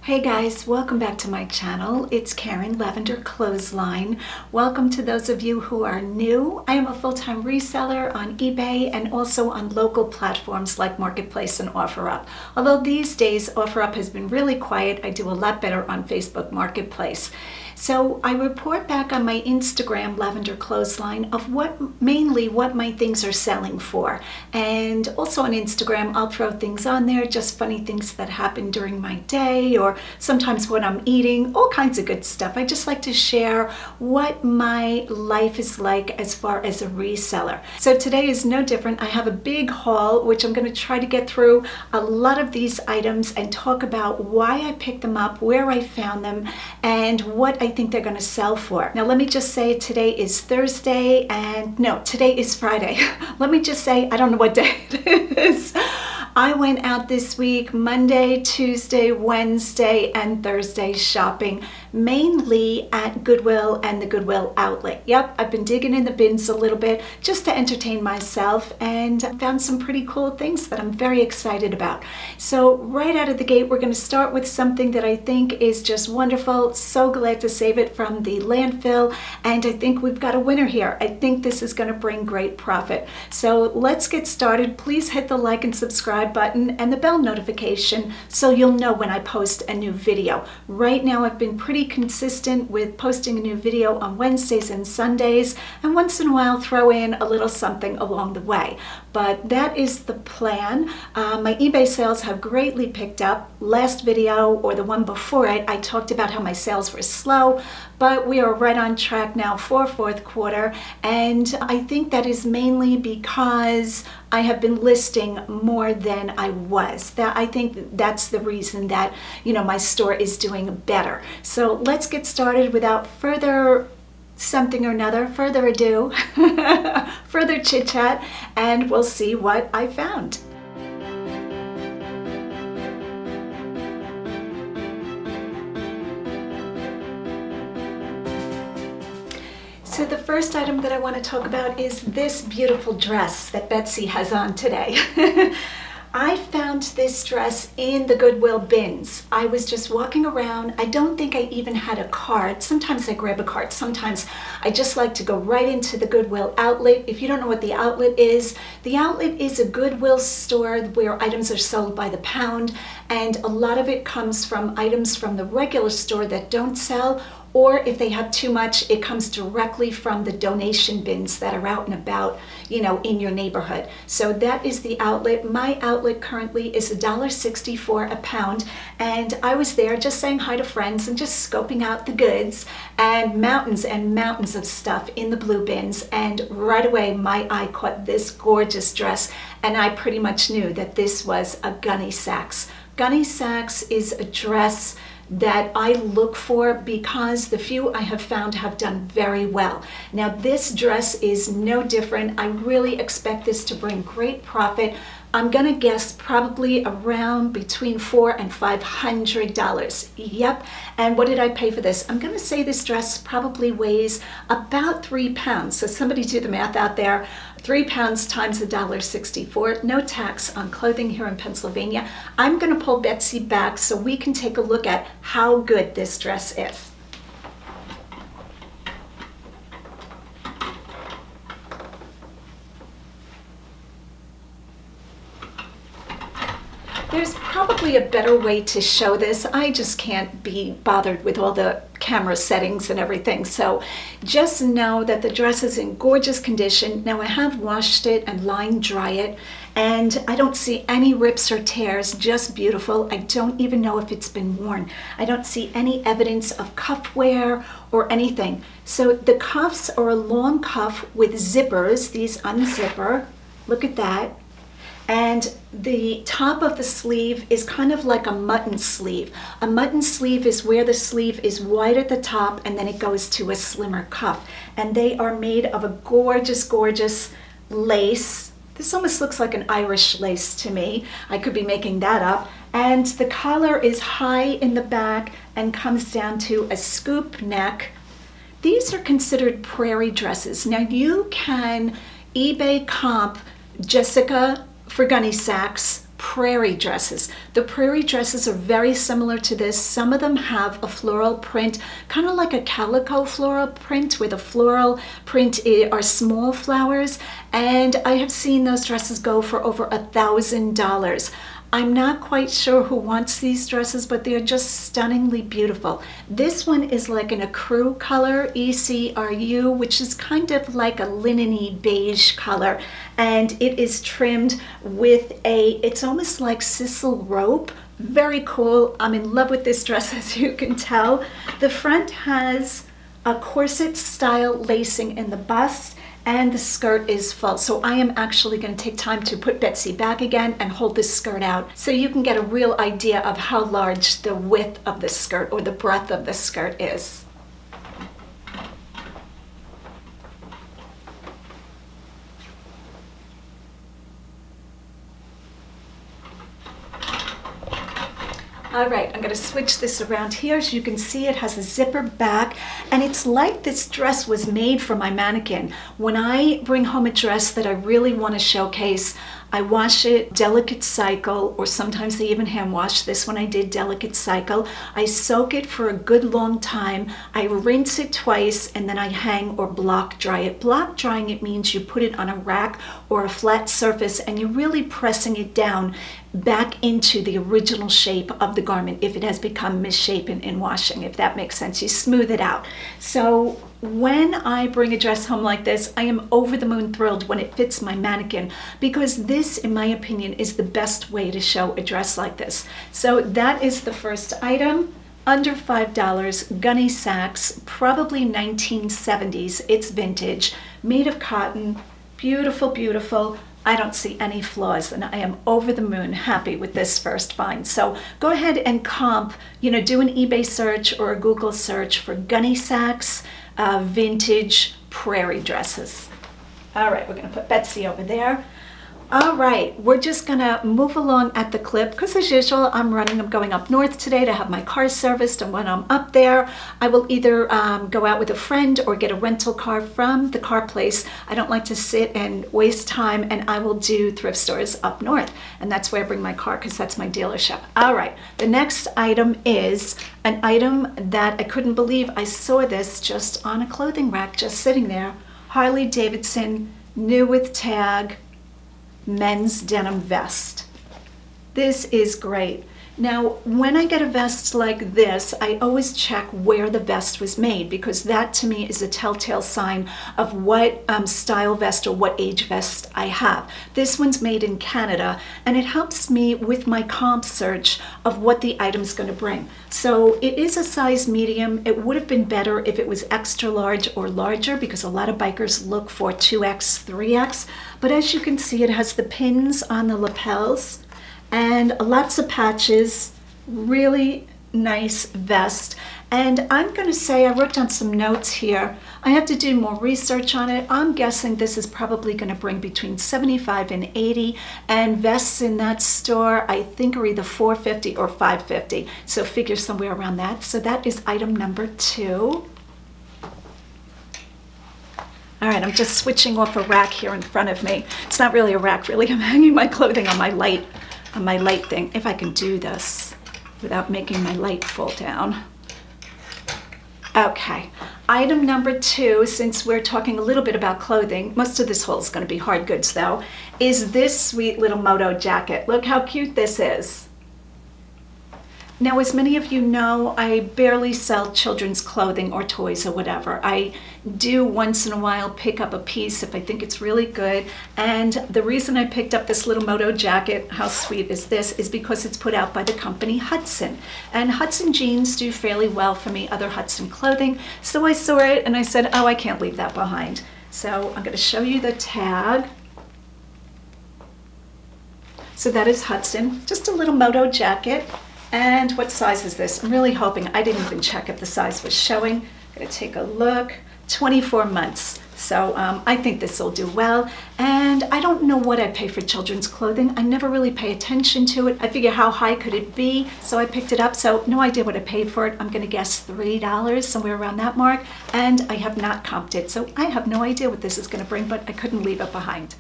Hey guys, welcome back to my channel. It's Karen, Lavenderclothesline. Welcome to those of you who are new. I am a full-time reseller on eBay and also on local platforms like Marketplace and OfferUp. Although these days OfferUp has been really quiet, I do a lot better on Facebook Marketplace. So I report back on my Instagram, Lavenderclothesline, of mainly what my things are selling for. And also on Instagram, I'll throw things on there, just funny things that happen during my day or sometimes what I'm eating, all kinds of good stuff. I just like to share what my life is like as far as a reseller. So today is no different. I have a big haul, which I'm going to try to get through a lot of these items and talk about why I picked them up, where I found them, and what I think they're going to sell for. Now let me just say today is Thursday and no, today is Friday. Let me just say I don't know what day it is. I went out this week Monday, Tuesday, Wednesday, and Thursday shopping, mainly at Goodwill and the Goodwill outlet. Yep, I've been digging in the bins a little bit just to entertain myself and found some pretty cool things that I'm very excited about. So right out of the gate, we're going to start with something that I think is just wonderful. So glad to save it from the landfill, and I think we've got a winner here. I think this is going to bring great profit. So let's get started. Please hit the like and subscribe button and the bell notification so you'll know when I post a new video. Right now I've been pretty consistent with posting a new video on Wednesdays and Sundays, and once in a while throw in a little something along the way. But that is the plan. My eBay sales have greatly picked up. Last video, or the one before it, I talked about how my sales were slow, but we are right on track now for fourth quarter, and I think that is mainly because I have been listing more than I was. I think that's the reason that, my store is doing better. So let's get started without further further ado, further chit chat, and we'll see what I found. So the first item that I want to talk about is this beautiful dress that Betsy has on today. I found this dress in the Goodwill bins. I was just walking around. I don't think I even had a cart. Sometimes I grab a cart. Sometimes I just like to go right into the Goodwill outlet. If you don't know what the outlet is a Goodwill store where items are sold by the pound, and a lot of it comes from items from the regular store that don't sell, or if they have too much, it comes directly from the donation bins that are out and about, in your neighborhood. So that is the outlet. My outlet currently is $1.64 a pound, and I was there just saying hi to friends and just scoping out the goods, and mountains of stuff in the blue bins, and right away my eye caught this gorgeous dress, and I pretty much knew that this was a Gunne Sax. Gunne Sax is a dress that I look for because the few I have found have done very well. Now this dress is no different. I really expect this to bring great profit. I'm gonna guess probably around between $400 and $500. Yep, and what did I pay for this? I'm gonna say this dress probably weighs about 3 pounds. So somebody do the math out there. 3 pounds times $1.64, no tax on clothing here in Pennsylvania. I'm gonna pull Betsy back so we can take a look at how good this dress is. There's probably a better way to show this. I just can't be bothered with all the camera settings and everything. So just know that the dress is in gorgeous condition. Now I have washed it and line dry it, and I don't see any rips or tears, just beautiful. I don't even know if it's been worn. I don't see any evidence of cuff wear or anything. So the cuffs are a long cuff with zippers. These unzipper. Look at that. And the top of the sleeve is kind of like a mutton sleeve. A mutton sleeve is where the sleeve is wide at the top and then it goes to a slimmer cuff. And they are made of a gorgeous, gorgeous lace. This almost looks like an Irish lace to me. I could be making that up. And the collar is high in the back and comes down to a scoop neck. These are considered prairie dresses. Now you can eBay comp Jessica for Gunne Sax prairie dresses. The prairie dresses are very similar to this. Some of them have a floral print, kind of like a calico floral print, where the floral print are small flowers, and I have seen those dresses go for over $1,000. I'm not quite sure who wants these dresses, but they're just stunningly beautiful. This one is like an ecru color, E-C-R-U, which is kind of like a linen-y beige color. And it is trimmed with it's almost like sisal rope. Very cool. I'm in love with this dress, as you can tell. The front has a corset style lacing in the bust, and the skirt is full. So I am actually going to take time to put Betsy back again and hold this skirt out so you can get a real idea of how large the width of the skirt or the breadth of the skirt is. All right, I'm going to switch this around here. As you can see, it has a zipper back, and it's like this dress was made for my mannequin. When I bring home a dress that I really want to showcase, I wash it delicate cycle, or sometimes they even hand wash. This one I did delicate cycle. I soak it for a good long time. I rinse it twice, and then I hang or block dry it. Block drying it means you put it on a rack or a flat surface, and you're really pressing it down back into the original shape of the garment if it has become misshapen in washing, if that makes sense. You smooth it out. So when I bring a dress home like this, I am over the moon thrilled when it fits my mannequin, because this, in my opinion, is the best way to show a dress like this. So that is the first item. Under $5, Gunne Sax, probably 1970s. It's vintage, made of cotton, beautiful, beautiful. I don't see any flaws, and I am over the moon happy with this first find. So go ahead and comp, do an eBay search or a Google search for Gunne Sax vintage prairie dresses. All right, we're going to put Betsy over there. All right, we're just gonna move along at the clip because, as usual, I'm going up north today to have my car serviced, and when I'm up there, I will either go out with a friend or get a rental car from the car place. I don't like to sit and waste time, and I will do thrift stores up north, and that's where I bring my car because that's my dealership. All right, the next item is an item that I couldn't believe I saw this just on a clothing rack, just sitting there. Harley Davidson, new with tag, men's denim vest. This is great. Now, when I get a vest like this, I always check where the vest was made, because that to me is a telltale sign of what style vest or what age vest I have. This one's made in Canada, and it helps me with my comp search of what the item's going to bring. So it is a size medium. It would have been better if it was extra large or larger, because a lot of bikers look for 2X, 3X. But as you can see, it has the pins on the lapels and lots of patches. Really nice vest. And I'm going to say, I wrote down some notes here. I have to do more research on it. I'm guessing this is probably going to bring between 75 and 80, and vests in that store I think are either $450 or $550, so figure somewhere around that. So that is item number 2. All right, I'm just switching off a rack here in front of me. It's not really a rack, really. I'm hanging my clothing on my light thing, if I can do this without making my light fall down. Okay, item number 2, since we're talking a little bit about clothing, most of this haul is going to be hard goods though, is this sweet little moto jacket. Look how cute this is. Now, as many of you know, I barely sell children's clothing or toys or whatever. I do once in a while pick up a piece if I think it's really good. And the reason I picked up this little moto jacket, how sweet is this, is because it's put out by the company Hudson. And Hudson jeans do fairly well for me, other Hudson clothing. So I saw it and I said, oh, I can't leave that behind. So I'm going to show you the tag. So that is Hudson, just a little moto jacket. And what size is this? I'm really hoping, I didn't even check if the size was showing. I'm gonna take a look, 24 months. So I think this will do well. And I don't know what I pay for children's clothing. I never really pay attention to it. I figure how high could it be? So I picked it up, so no idea what I paid for it. I'm gonna guess $3, somewhere around that mark. And I have not comped it, so I have no idea what this is gonna bring, but I couldn't leave it behind.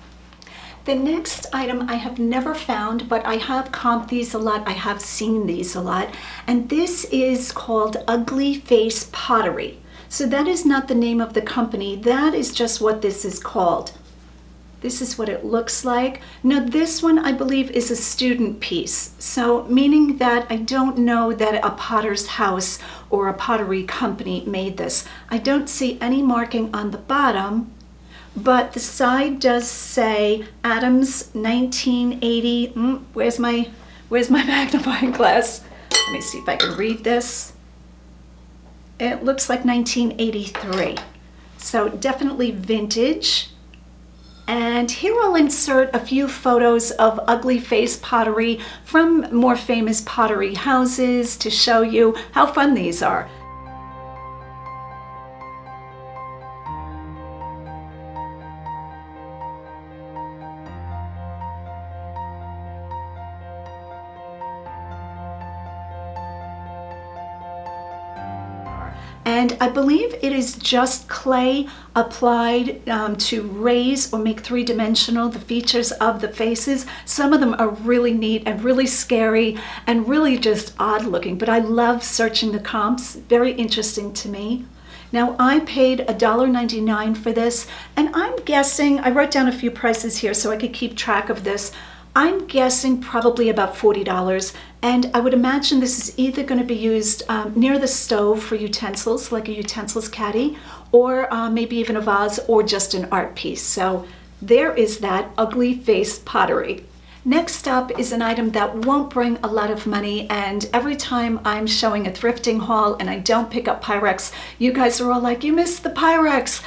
The next item I have never found, but I have comped these a lot. I have seen these a lot. And this is called Ugly Face Pottery. So that is not the name of the company. That is just what this is called. This is what it looks like. Now this one I believe is a student piece. So meaning that I don't know that a potter's house or a pottery company made this. I don't see any marking on the bottom. But the side does say Adams 1980. Where's my magnifying glass? Let me see if I can read this. It looks like 1983. So definitely vintage. And here I'll insert a few photos of ugly face pottery from more famous pottery houses to show you how fun these are. And I believe it is just clay applied to raise or make three-dimensional the features of the faces. Some of them are really neat and really scary and really just odd looking, but I love searching the comps. Very interesting to me. Now I paid $1.99 for this, and I'm guessing, I wrote down a few prices here so I could keep track of this. I'm guessing probably about $40, and I would imagine this is either going to be used near the stove for utensils, like a utensils caddy, or maybe even a vase, or just an art piece. So there is that ugly face pottery. Next up is an item that won't bring a lot of money, and every time I'm showing a thrifting haul and I don't pick up Pyrex, you guys are all like, you missed the Pyrex.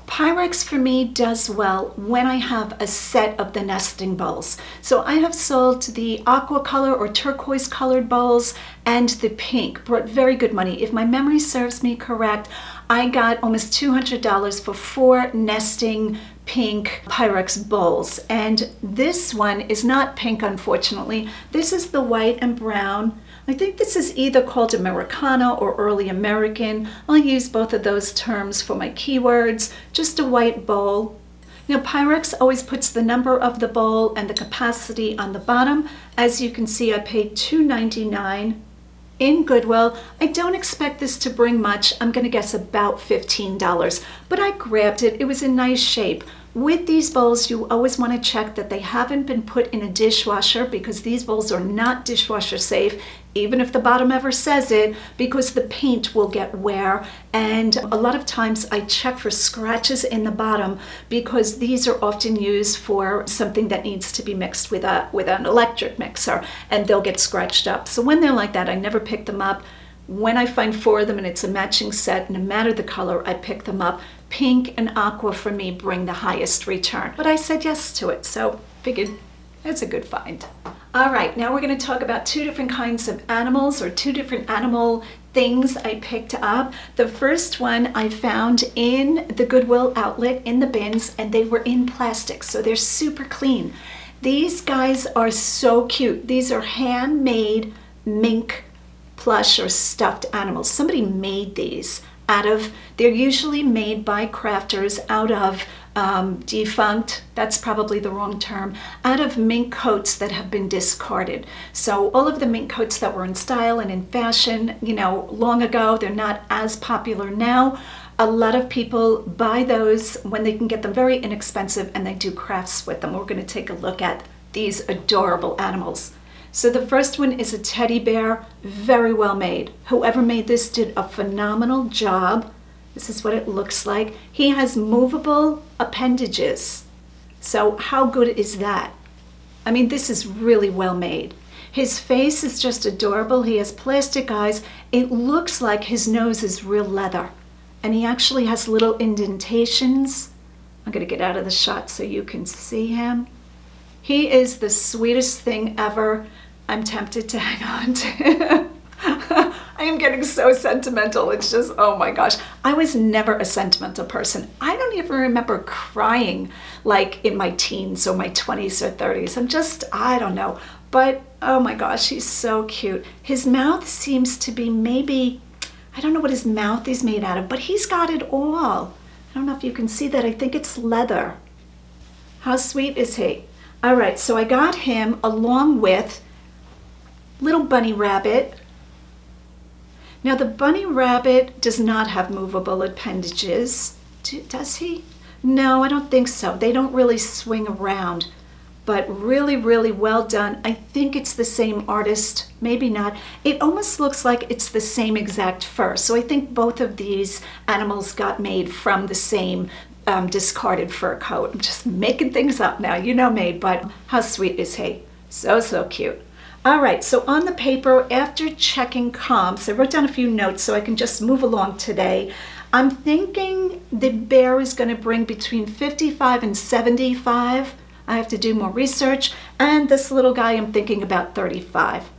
Pyrex for me does well when I have a set of the nesting bowls. So I have sold the aqua color or turquoise colored bowls and the pink, brought very good money. If my memory serves me correct, I got almost $200 for 4 nesting pink Pyrex bowls. And this one is not pink, unfortunately. This is the white and brown. I think this is either called Americana or early American. I'll use both of those terms for my keywords. Just a white bowl. Now Pyrex always puts the number of the bowl and the capacity on the bottom. As you can see, I paid $2.99 in Goodwill. I don't expect this to bring much. I'm going to guess about $15, but I grabbed it. It was in nice shape. With these bowls, you always want to check that they haven't been put in a dishwasher, because these bowls are not dishwasher safe, even if the bottom ever says it, because the paint will get wear. And a lot of times I check for scratches in the bottom, because these are often used for something that needs to be mixed with an electric mixer, and they'll get scratched up. So when they're like that, I never pick them up. When I find 4 of them and it's a matching set, no matter the color, I pick them up. Pink and aqua for me bring the highest return. But I said yes to it, so figured it's a good find. All right, now we're going to talk about 2 different kinds of animals, or 2 different animal things I picked up. The first one I found in the Goodwill outlet in the bins, and they were in plastic, so they're super clean. These guys are so cute. These are handmade mink plush or stuffed animals. Somebody made these out of, they're usually made by crafters out of defunct, that's probably the wrong term, out of mink coats that have been discarded. So all of the mink coats that were in style and in fashion, you know, long ago, they're not as popular now. A lot of people buy those when they can get them very inexpensive, and they do crafts with them. We're going to take a look at these adorable animals. So the first one is a teddy bear, very well made. Whoever made this did a phenomenal job. This is what it looks like. He has movable appendages. So how good is that? I mean, this is really well made. His face is just adorable. He has plastic eyes. It looks like his nose is real leather. And he actually has little indentations. I'm going to get out of the shot so you can see him. He is the sweetest thing ever. I'm tempted to hang on to him. I am getting so sentimental. It's just, oh my gosh. I was never a sentimental person. I don't even remember crying like in my teens or my 20s or 30s. I don't know. But oh my gosh, he's so cute. His mouth seems to be maybe, I don't know what his mouth is made out of, but he's got it all. I don't know if you can see that. I think it's leather. How sweet is he? All right, so I got him along with little bunny rabbit. Now the bunny rabbit does not have movable appendages. Does he? No, I don't think so. They don't really swing around, but really, really well done. I think it's the same artist, maybe not. It almost looks like it's the same exact fur. So I think both of these animals got made from the same discarded fur coat. I'm just making things up now, you know me, but how sweet is he? So, so cute. All right, so on the paper, after checking comps, I wrote down a few notes so I can just move along today. I'm thinking the bear is going to bring between 55 and 75. I have to do more research. And this little guy, I'm thinking about 35.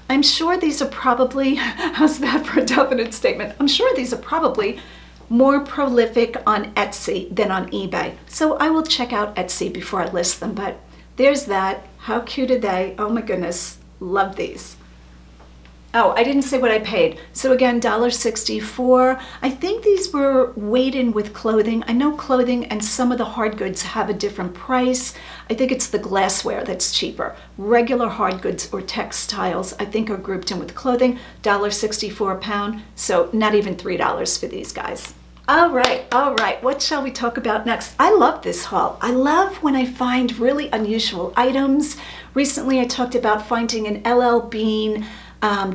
I'm sure these are probably, how's that for a definite statement? I'm sure these are probably more prolific on Etsy than on eBay. So I will check out Etsy before I list them, but there's that. How cute are they? Oh my goodness. Love these. Oh, I didn't say what I paid. So again, $1.64. I think these were weighed in with clothing. I know clothing and some of the hard goods have a different price. I think it's the glassware that's cheaper. Regular hard goods or textiles, I think, are grouped in with clothing. $1.64 a pound. So not even $3 for these guys. All right. What shall we talk about next? I love this haul. I love when I find really unusual items. Recently, I talked about finding an LL Bean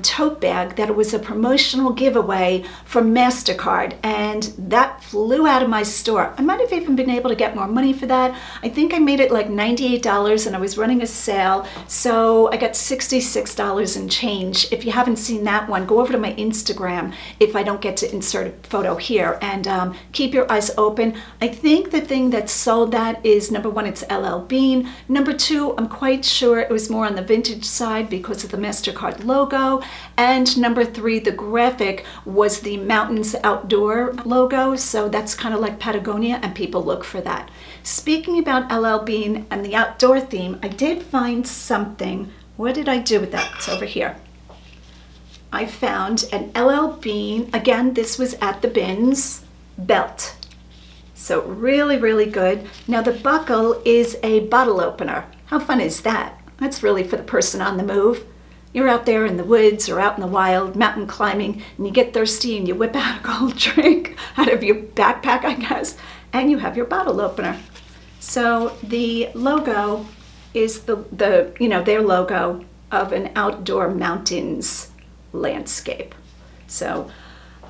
tote bag that was a promotional giveaway from MasterCard, and that flew out of my store. I might have even been able to get more money for that. I think I made it like $98 and I was running a sale, so I got $66 and change. If you haven't seen that one, go over to my Instagram if I don't get to insert a photo here, and keep your eyes open. I think the thing that sold that is, number one, it's LL Bean. Number two, I'm quite sure it was more on the vintage side because of the MasterCard logo. And number three, the graphic was the Mountains Outdoor logo. So that's kind of like Patagonia, and people look for that. Speaking about LL Bean and the outdoor theme, I did find something. What did I do with that? It's over here. I found an LL Bean. Again, this was at the bins belt. So really, really good. Now the buckle is a bottle opener. How fun is that? That's really for the person on the move. You're out there in the woods or out in the wild, mountain climbing, and you get thirsty and you whip out a cold drink out of your backpack, I guess, and you have your bottle opener. So the logo is their logo of an outdoor mountains landscape. So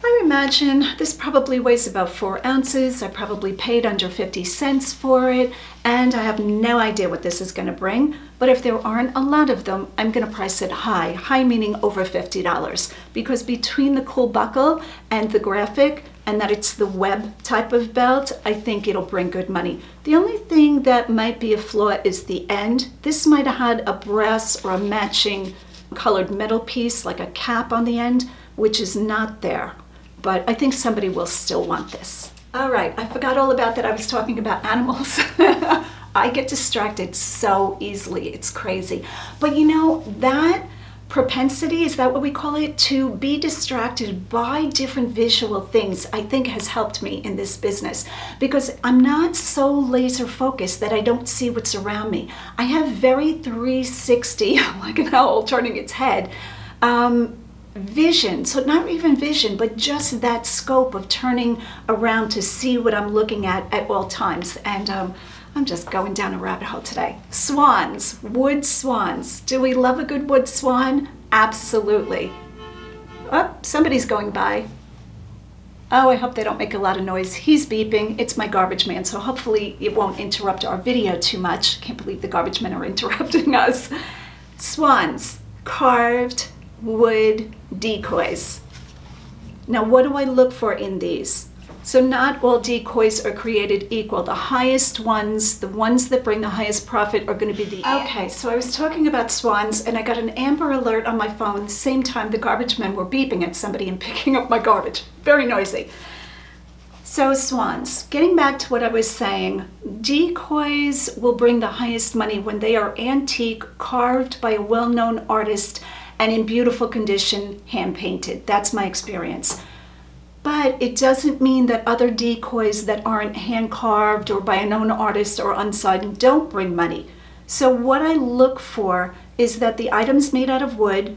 I imagine this probably weighs about 4 ounces. I probably paid under 50 cents for it, and I have no idea what this is going to bring. But if there aren't a lot of them, I'm going to price it high. High meaning over $50, because between the cool buckle and the graphic, and that it's the web type of belt, I think it'll bring good money. The only thing that might be a flaw is the end. This might have had a brass or a matching colored metal piece, like a cap on the end, which is not there. But I think somebody will still want this. All right, I forgot all about that. I was talking about animals. I get distracted so easily. It's crazy. But you know, that propensity, is that what we call it? To be distracted by different visual things, I think has helped me in this business, because I'm not so laser focused that I don't see what's around me. I have very 360, like an owl turning its head, vision. So not even vision, but just that scope of turning around to see what I'm looking at all times. And I'm just going down a rabbit hole today. Swans, wood swans. Do we love a good wood swan? Absolutely. Oh, somebody's going by. Oh, I hope they don't make a lot of noise. He's beeping. It's my garbage man, so hopefully it won't interrupt our video too much. Can't believe the garbage men are interrupting us. Swans, carved wood decoys. Now, what do I look for in these? So not all decoys are created equal. The highest ones, the ones that bring the highest profit, are going to be the... Okay, so I was talking about swans, and I got an Amber Alert on my phone the same time the garbage men were beeping at somebody and picking up my garbage. Very noisy. So swans, getting back to what I was saying, decoys will bring the highest money when they are antique, carved by a well-known artist, and in beautiful condition, hand-painted. That's my experience. But it doesn't mean that other decoys that aren't hand-carved or by a known artist or unsigned don't bring money. So what I look for is that the item's made out of wood,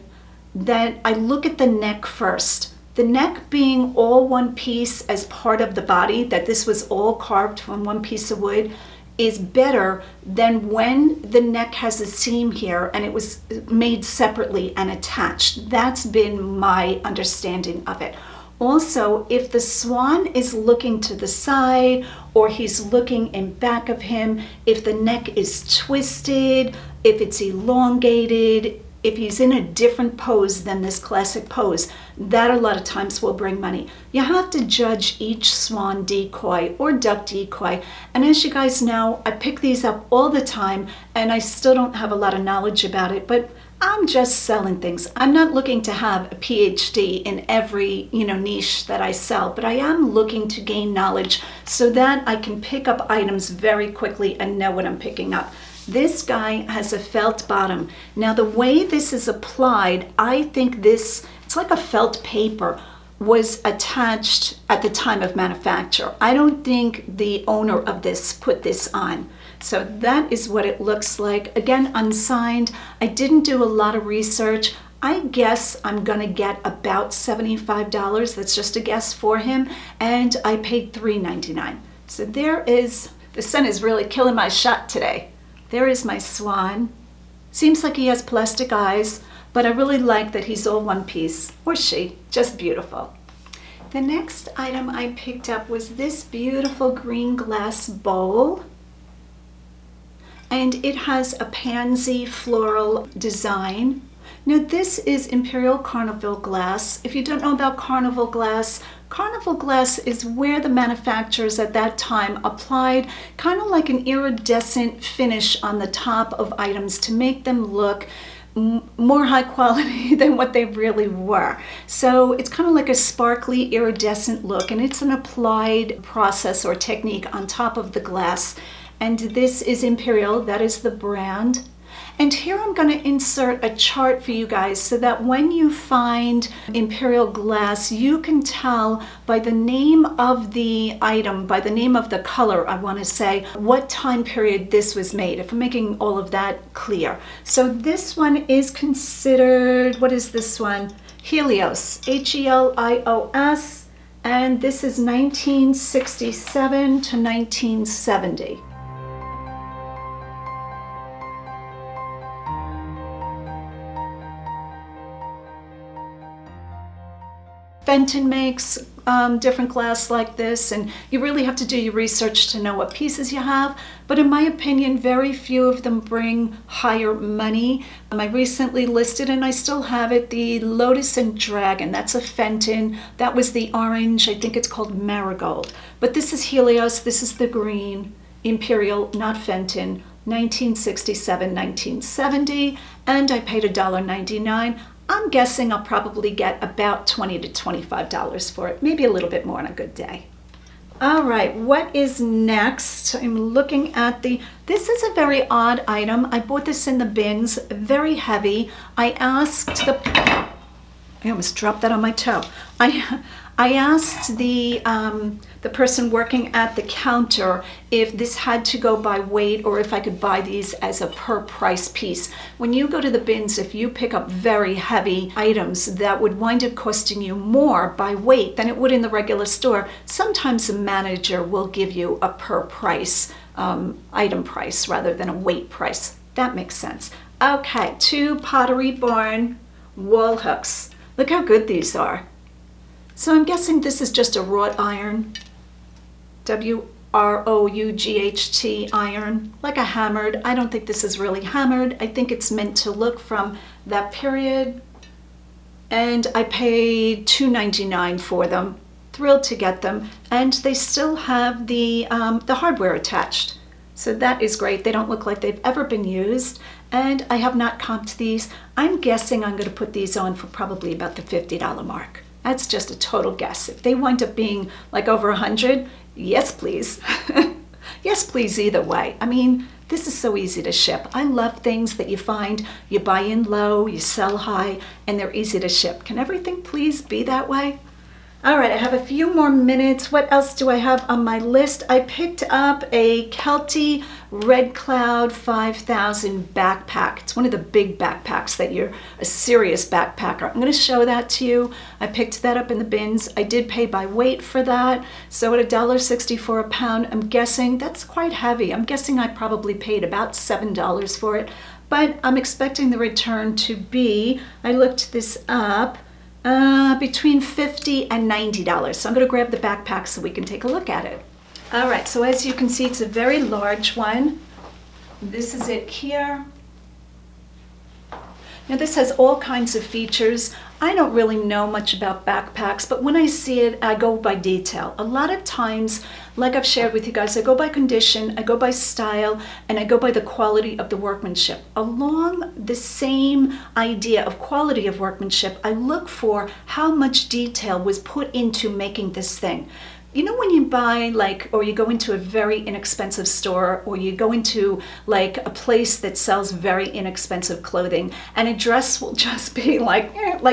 that I look at the neck first. The neck being all one piece as part of the body, that this was all carved from one piece of wood, is better than when the neck has a seam here and it was made separately and attached. That's been my understanding of it. Also, if the swan is looking to the side or he's looking in back of him, if the neck is twisted, if it's elongated, if he's in a different pose than this classic pose, that a lot of times will bring money. You have to judge each swan decoy or duck decoy. And as you guys know, I pick these up all the time and I still don't have a lot of knowledge about it, but I'm just selling things. I'm not looking to have a PhD in every, niche that I sell, but I am looking to gain knowledge so that I can pick up items very quickly and know what I'm picking up. This guy has a felt bottom. Now the way this is applied, I think it's like a felt paper was attached at the time of manufacture. I don't think the owner of this put this on. So that is what it looks like. Again, unsigned. I didn't do a lot of research. I guess I'm gonna get about $75. That's just a guess for him. And I paid $3.99. So there is, the sun is really killing my shot today. There is my swan. Seems like he has plastic eyes, but I really like that he's all one piece, or she, just beautiful. The next item I picked up was this beautiful green glass bowl. And it has a pansy floral design. Now this is Imperial Carnival glass. If you don't know about Carnival glass is where the manufacturers at that time applied kind of like an iridescent finish on the top of items to make them look more high quality than what they really were. So it's kind of like a sparkly iridescent look, and it's an applied process or technique on top of the glass. And this is Imperial, that is the brand. And here I'm going to insert a chart for you guys so that when you find Imperial glass, you can tell by the name of the item, by the name of the color, I want to say, what time period this was made, if I'm making all of that clear. So this one is considered, what is this one? Helios, Helios, and this is 1967 to 1970. Fenton makes different glass like this, and you really have to do your research to know what pieces you have. But in my opinion, very few of them bring higher money. I recently listed, and I still have it, the Lotus and Dragon. That's a Fenton. That was the orange. I think it's called Marigold. But this is Helios. This is the green. Imperial, not Fenton. 1967, 1970, and I paid $1.99. I'm guessing I'll probably get about $20 to $25 for it, maybe a little bit more on a good day. All right, what is next? I'm looking at this is a very odd item. I bought this in the bins, very heavy. I almost dropped that on my toe. I asked the person working at the counter if this had to go by weight or if I could buy these as a per price piece. When you go to the bins, if you pick up very heavy items, that would wind up costing you more by weight than it would in the regular store. Sometimes the manager will give you a per price item price rather than a weight price. That makes sense. Okay, 2 Pottery Barn wall hooks. Look how good these are. So I'm guessing this is just a wrought iron, WROUGHT iron, like a hammered. I don't think this is really hammered. I think it's meant to look from that period. And I paid $2.99 for them. Thrilled to get them. And they still have the hardware attached. So that is great. They don't look like they've ever been used. And I have not comped these. I'm guessing I'm going to put these on for probably about the $50 mark. That's just a total guess. If they wind up being like over 100, yes, please. Yes, please, either way. I mean, this is so easy to ship. I love things that you find, you buy in low, you sell high, and they're easy to ship. Can everything please be that way? All right, I have a few more minutes. What else do I have on my list? I picked up a Kelty Red Cloud 5000 backpack. It's one of the big backpacks that you're a serious backpacker. I'm going to show that to you. I picked that up in the bins. I did pay by weight for that. So at $1.64 a pound, I'm guessing that's quite heavy. I'm guessing I probably paid about $7 for it. But I'm expecting the return to be, I looked this up, between $50 and $90. So I'm going to grab the backpack so we can take a look at it. All right, so as you can see, it's a very large one. This is it here. Now this has all kinds of features. I don't really know much about backpacks, but when I see it, I go by detail. A lot of times, like I've shared with you guys, I go by condition, I go by style, and I go by the quality of the workmanship. Along the same idea of quality of workmanship, I look for how much detail was put into making this thing. You know when you buy or you go into a very inexpensive store, or you go into like a place that sells very inexpensive clothing, and a dress will just be like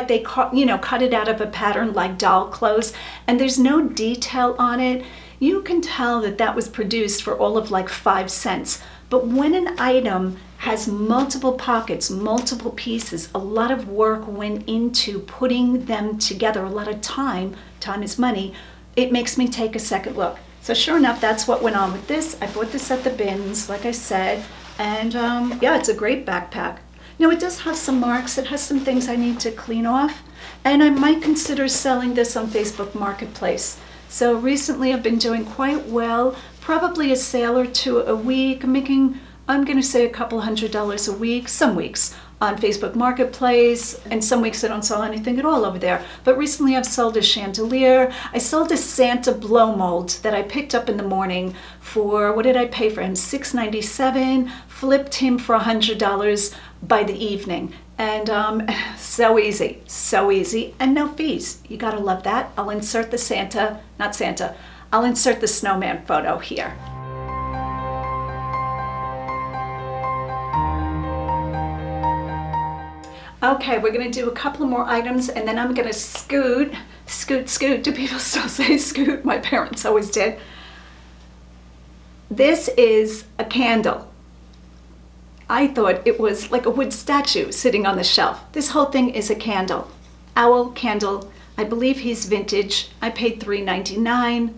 they cut it out of a pattern like doll clothes, and there's no detail on it. You can tell that that was produced for all of like 5 cents. But when an item has multiple pockets, multiple pieces, a lot of work went into putting them together, a lot of time is money, it makes me take a second look. So sure enough, that's what went on with this. I bought this at the bins, like I said, and yeah, it's a great backpack. Now it does have some marks. It has some things I need to clean off, and I might consider selling this on Facebook Marketplace. So recently I've been doing quite well, probably a sale or two a week. I'm going to say a couple $100 a week, some weeks on Facebook Marketplace, and some weeks I don't sell anything at all over there. But recently I've sold a chandelier. I sold a Santa blow mold that I picked up in the morning for, what did I pay for him? $6.97, flipped him for $100 by the evening. And so easy, and no fees. You gotta love that. I'll insert the I'll insert the snowman photo here. Okay, we're gonna do a couple more items, and then I'm gonna scoot. Do people still say scoot? My parents always did. This is a candle. I thought it was like a wood statue sitting on the shelf. This whole thing is a candle. Owl candle. I believe he's vintage. I paid $3.99.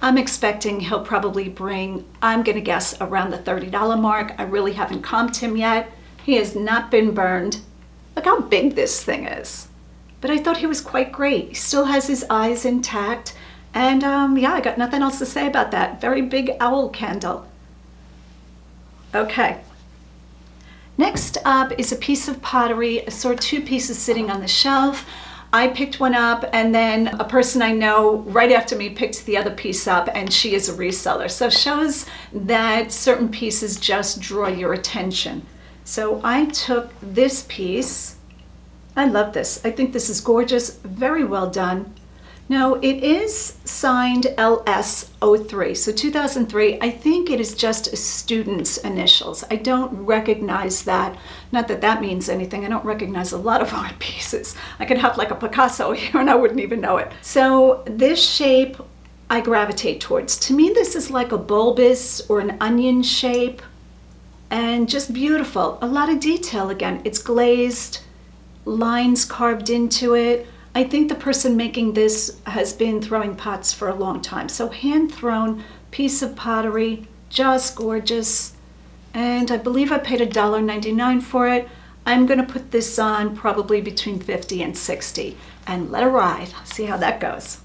I'm expecting he'll probably bring, I'm gonna guess, around the $30 mark. I really haven't comped him yet. He has not been burned. Look how big this thing is. But I thought he was quite great. He still has his eyes intact. And yeah, I got nothing else to say about that. Very big owl candle. Okay. Next up is a piece of pottery. I saw 2 pieces sitting on the shelf. I picked one up, and then a person I know right after me picked the other piece up, and she is a reseller. So it shows that certain pieces just draw your attention. So I took this piece. I love this. I think this is gorgeous, very well done. Now it is signed LS03, so 2003. I think it is just a student's initials. I don't recognize that. Not that that means anything. I don't recognize a lot of art pieces. I could have like a Picasso here and I wouldn't even know it. So this shape I gravitate towards. To me, this is like a bulbous or an onion shape, and just beautiful. A lot of detail again. It's glazed, lines carved into it. I think the person making this has been throwing pots for a long time. So hand-thrown piece of pottery, just gorgeous. And I believe I paid $1.99 for it. I'm gonna put this on probably between $50 and $60 and let it ride. See how that goes.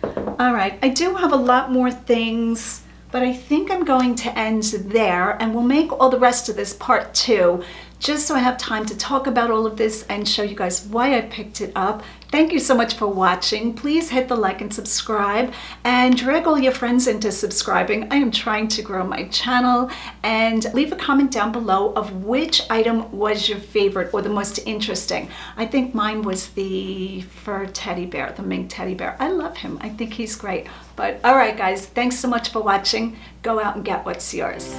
All right, I do have a lot more things, but I think I'm going to end there, and we'll make all the rest of this part 2, just so I have time to talk about all of this and show you guys why I picked it up. Thank you so much for watching. Please hit the like and subscribe, and drag all your friends into subscribing. I am trying to grow my channel, and leave a comment down below of which item was your favorite or the most interesting. I think mine was the fur teddy bear, the mink teddy bear. I love him. I think he's great. But all right, guys, thanks so much for watching. Go out and get what's yours.